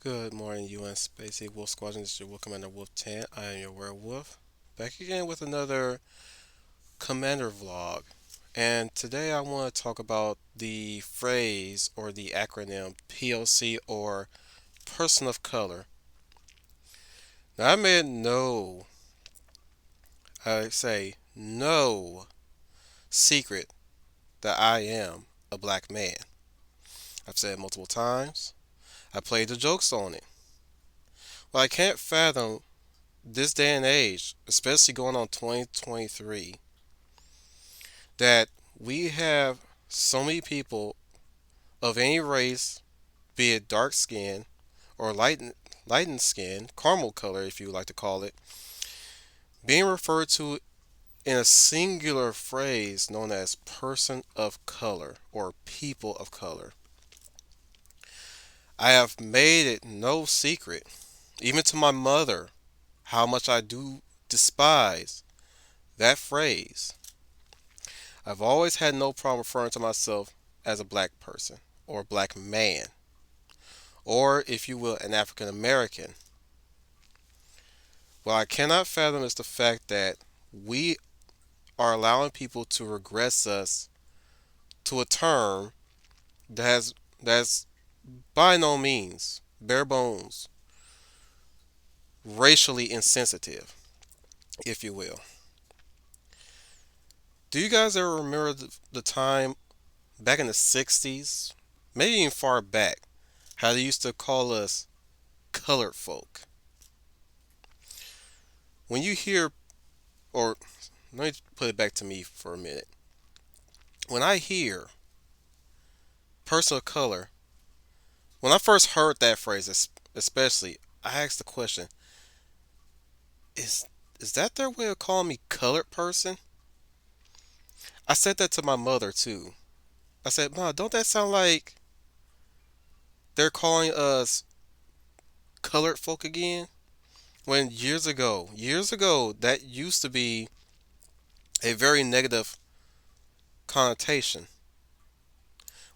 Good morning, UN Spacey Wolf Squadron. This is your Wolf Commander Wolf 10. I am your werewolf. Back again with another Commander vlog. And today I want to talk about the phrase or the acronym POC or Person of Color. Now, I made I say no secret that I am a black man. I've said it multiple times. I played the jokes on it. Well, I can't fathom this day and age, especially going on 2023, that we have so many people of any race, be it dark skin or lightened skin, caramel color if you like to call it, being referred to in a singular phrase known as person of color or people of color. I have made it no secret, even to my mother, how much I do despise that phrase. I've always had no problem referring to myself as a black person or a black man, or if you will, an African American. What I cannot fathom is the fact that we are allowing people to regress us to a term that's by no means, bare bones, racially insensitive, if you will. Do you guys ever remember the time back in the 60s, maybe even far back, how they used to call us colored folk? When you hear, or let me put it back to me for a minute. When I hear person of color, when I first heard that phrase, especially, I asked the question: Is is that their way of calling me colored person? I said that to my mother too. I said, "Ma, don't that sound like they're calling us colored folk again?" When years ago, that used to be a very negative connotation.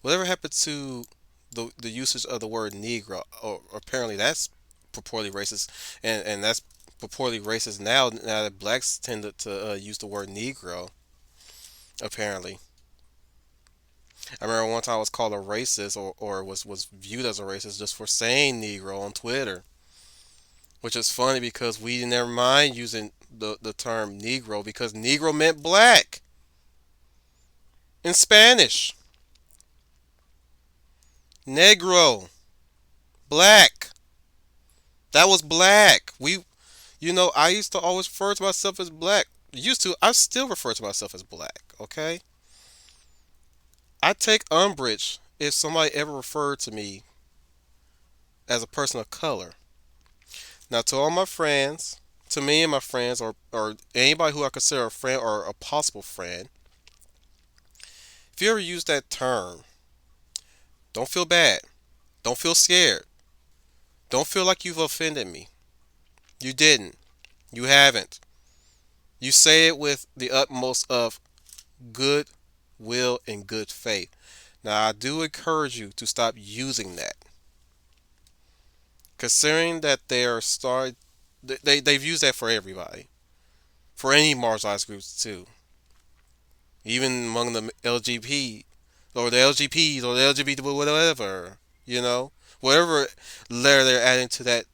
Whatever happened to the usage of the word Negro? Or apparently that's purportedly racist, and that's purportedly racist now that blacks tend to use the word Negro. Apparently, I remember one time I was called a racist or was viewed as a racist just for saying Negro on Twitter, which is funny because we never mind using the term Negro because Negro meant black in Spanish. Negro, black. That was black. I used to always refer to myself as black. Used to, I still refer to myself as black, okay? I take umbrage if somebody ever referred to me as a person of color. Now, to all my friends, to me and my friends, or anybody who I consider a friend or a possible friend, if you ever use that term, don't feel bad. Don't feel scared. Don't feel like you've offended me. You didn't. You haven't. You say it with the utmost of good will and good faith. Now, I do encourage you to stop using that, considering that they are start they've used that for everybody, for any marginalized groups too, even among the LGBT or the LGPs or the LGBT whatever, whatever letter they're adding to that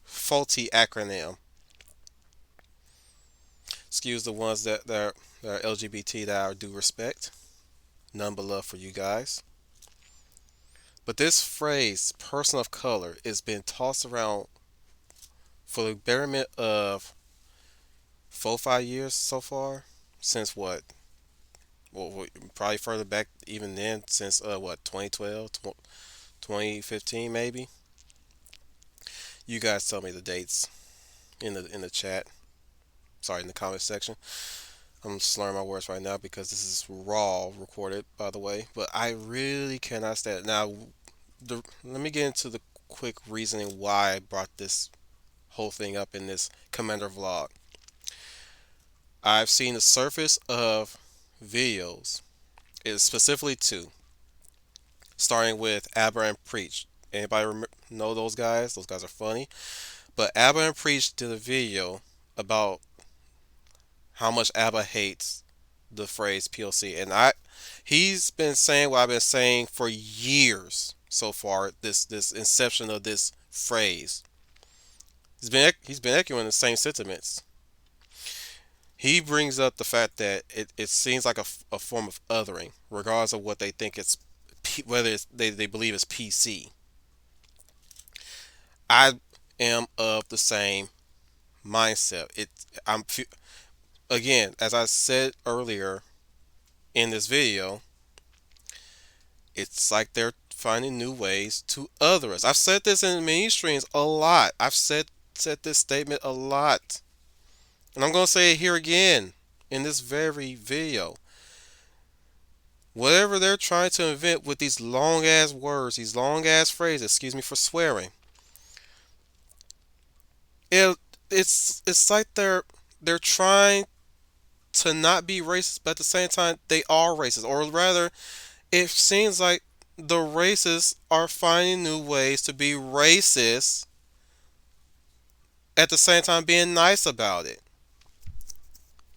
faulty acronym. Excuse the ones that are LGBT that I do respect. None but love for you guys. But this phrase, person of color, has been tossed around for the betterment of 4 5 years so far. Since what? Well, probably further back even then, since what, 2012, 2015 maybe. You guys tell me the dates in the chat. Sorry, in the comment section. I'm slurring my words right now because this is raw recorded, by the way. But I really cannot stand it. Now, let me get into the quick reasoning why I brought this whole thing up in this Commander vlog. I've seen the surface of videos, is specifically two, starting with Abraham Preach. Anybody know those guys? Those guys are funny. But Abba and Preach did a video about how much Abba hates the phrase POC, and he's been saying what I've been saying for years so far. This inception of this phrase, he's been echoing the same sentiments. He brings up the fact that it seems like a form of othering, regardless of what they think it's, whether they believe it's PC. I am of the same mindset. Again, as I said earlier in this video, it's like they're finding new ways to other us. I've said this in many streams a lot. I've said this statement a lot, and I'm gonna say it here again in this very video. Whatever they're trying to invent with these long ass words, these long ass phrases, excuse me for swearing, it it's like they're trying to not be racist, but at the same time they are racist, or rather, it seems like the racists are finding new ways to be racist at the same time being nice about it,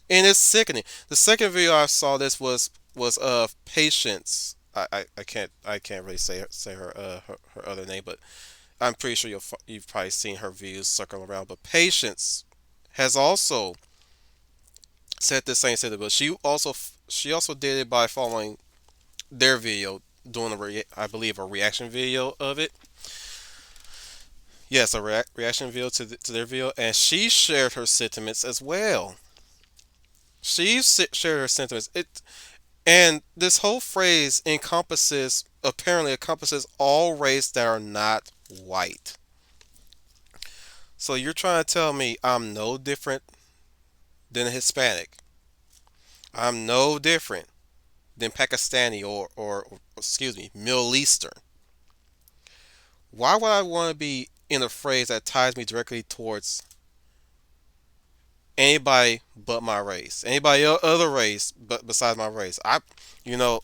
and it's sickening. The second video I saw this was of Patience. I can't really say her other name, but I'm pretty sure you've probably seen her views circling around. But Patience has also said the same thing, but she also did it by following their video, doing I believe a reaction video of it. Yes, a reaction video to their video, and she shared her sentiments as well. Shared her sentiments. And this whole phrase apparently encompasses all race that are not white. So you're trying to tell me I'm no different than a Hispanic. I'm no different than Pakistani or excuse me, Middle Eastern. Why would I want to be in a phrase that ties me directly towards anybody but my race? Anybody other race but besides my race? You know,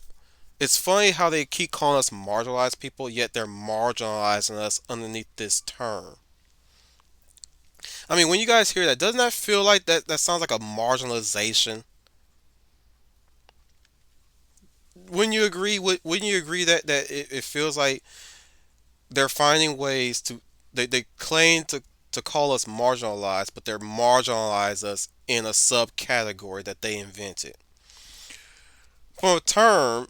it's funny how they keep calling us marginalized people, yet they're marginalizing us underneath this term. I mean, when you guys hear that, doesn't that feel like that sounds like a marginalization? Wouldn't you agree? Wouldn't you agree that it feels like they're finding ways to they claim to call us marginalized, but they're marginalize us in a subcategory that they invented from a term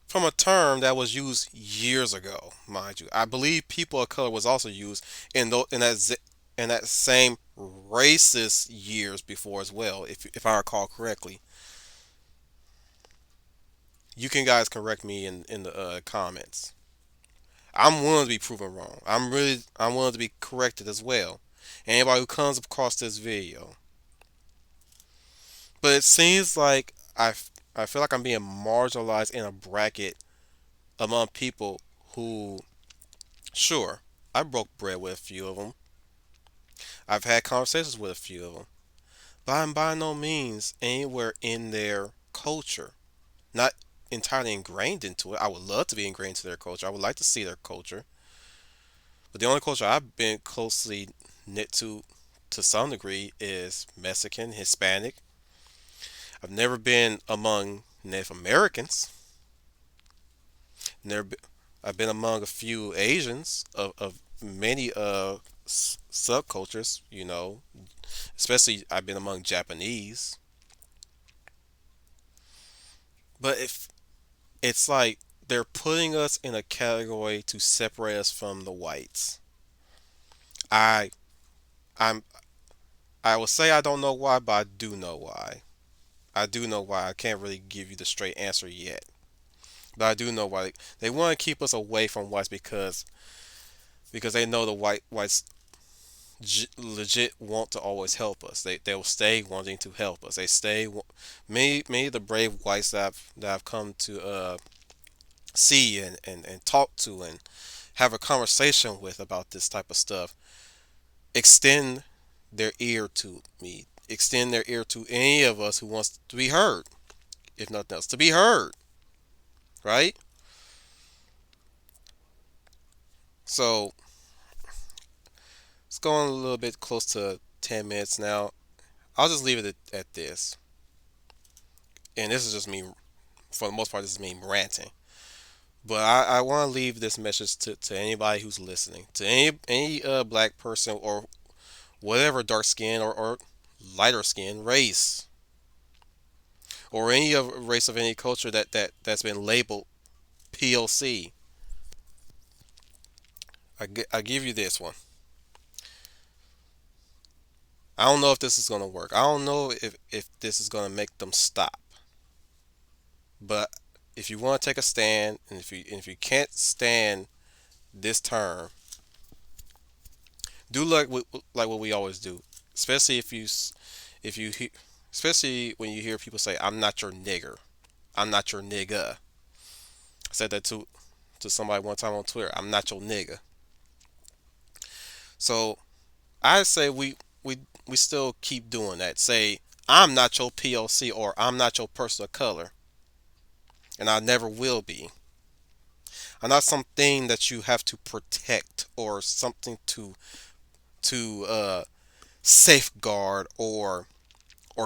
from a term that was used years ago, mind you. I believe people of color was also used in that same racist years before as well, if I recall correctly. You can guys correct me in the comments. I'm willing to be proven wrong. I'm willing to be corrected as well. Anybody who comes across this video. But it seems like I feel like I'm being marginalized in a bracket among people who, sure, I broke bread with a few of them. I've had conversations with a few of them. But I'm by no means anywhere in their culture. Not entirely ingrained into it. I would love to be ingrained into their culture. I would like to see their culture. But the only culture I've been closely knit to some degree is Mexican, Hispanic. I've never been among Native Americans. Never, I've been among a few Asians of many subcultures. Especially I've been among Japanese. But if it's like they're putting us in a category to separate us from the whites. I I'm I will say I don't know why, but I do know why. I do know why. I can't really give you the straight answer yet. But I do know why they want to keep us away from whites because they know the whites legit want to always help us. They will stay wanting to help us. Many of the brave whites that I've come to see and talk to and have a conversation with about this type of stuff extend their ear to me, extend their ear to any of us who wants to be heard, if nothing else, to be heard, right? So it's going a little bit close to 10 minutes now. I'll just leave it at this. And this is just me, for the most part, this is me ranting. But I want to leave this message to anybody who's listening, to any black person or whatever dark skin or lighter skin race or any of race of any culture that's been labeled POC. I give you this one. I don't know if this is gonna work. I don't know if this is gonna make them stop. But if you want to take a stand, and if you can't stand this term, do like what we always do. Especially if you especially when you hear people say, "I'm not your nigger. I'm not your nigga." I said that to somebody one time on Twitter. I'm not your nigga. So I say we still keep doing that. Say I'm not your POC or I'm not your person of color, and I never will be. I'm not something that you have to protect or something to safeguard or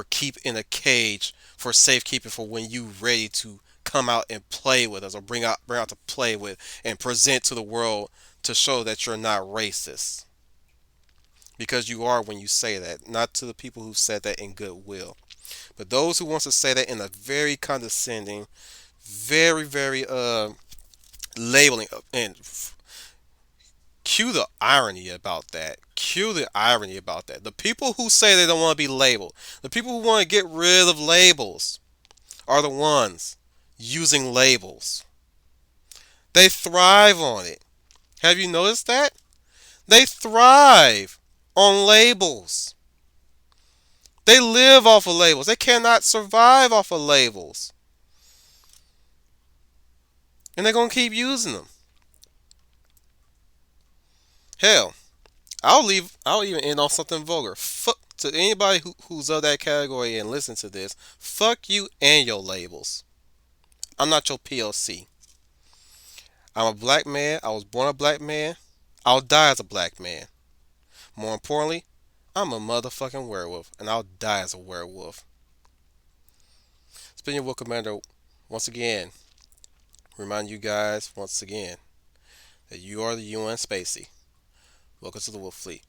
keep in a cage for safekeeping for when you ready to come out and play with us or bring out to play with and present to the world to show that you're not racist because you are when you say that, not to the people who said that in goodwill, but those who wants to say that in a very condescending, very labeling and cue the irony about that. Cue the irony about that. The people who say they don't want to be labeled, the people who want to get rid of labels, are the ones using labels. They thrive on it. Have you noticed that? They thrive on labels. They live off of labels. They cannot survive off of labels. And they're going to keep using them. Hell, I'll even end on something vulgar. Fuck to anybody who's of that category and listen to this. Fuck you and your labels. I'm not your PLC. I'm a black man. I was born a black man. I'll die as a black man. More importantly, I'm a motherfucking werewolf, and I'll die as a werewolf. It's been your Will Commander once again. Remind you guys once again that you are the UN Spacey. Welcome to the Wolf Fleet.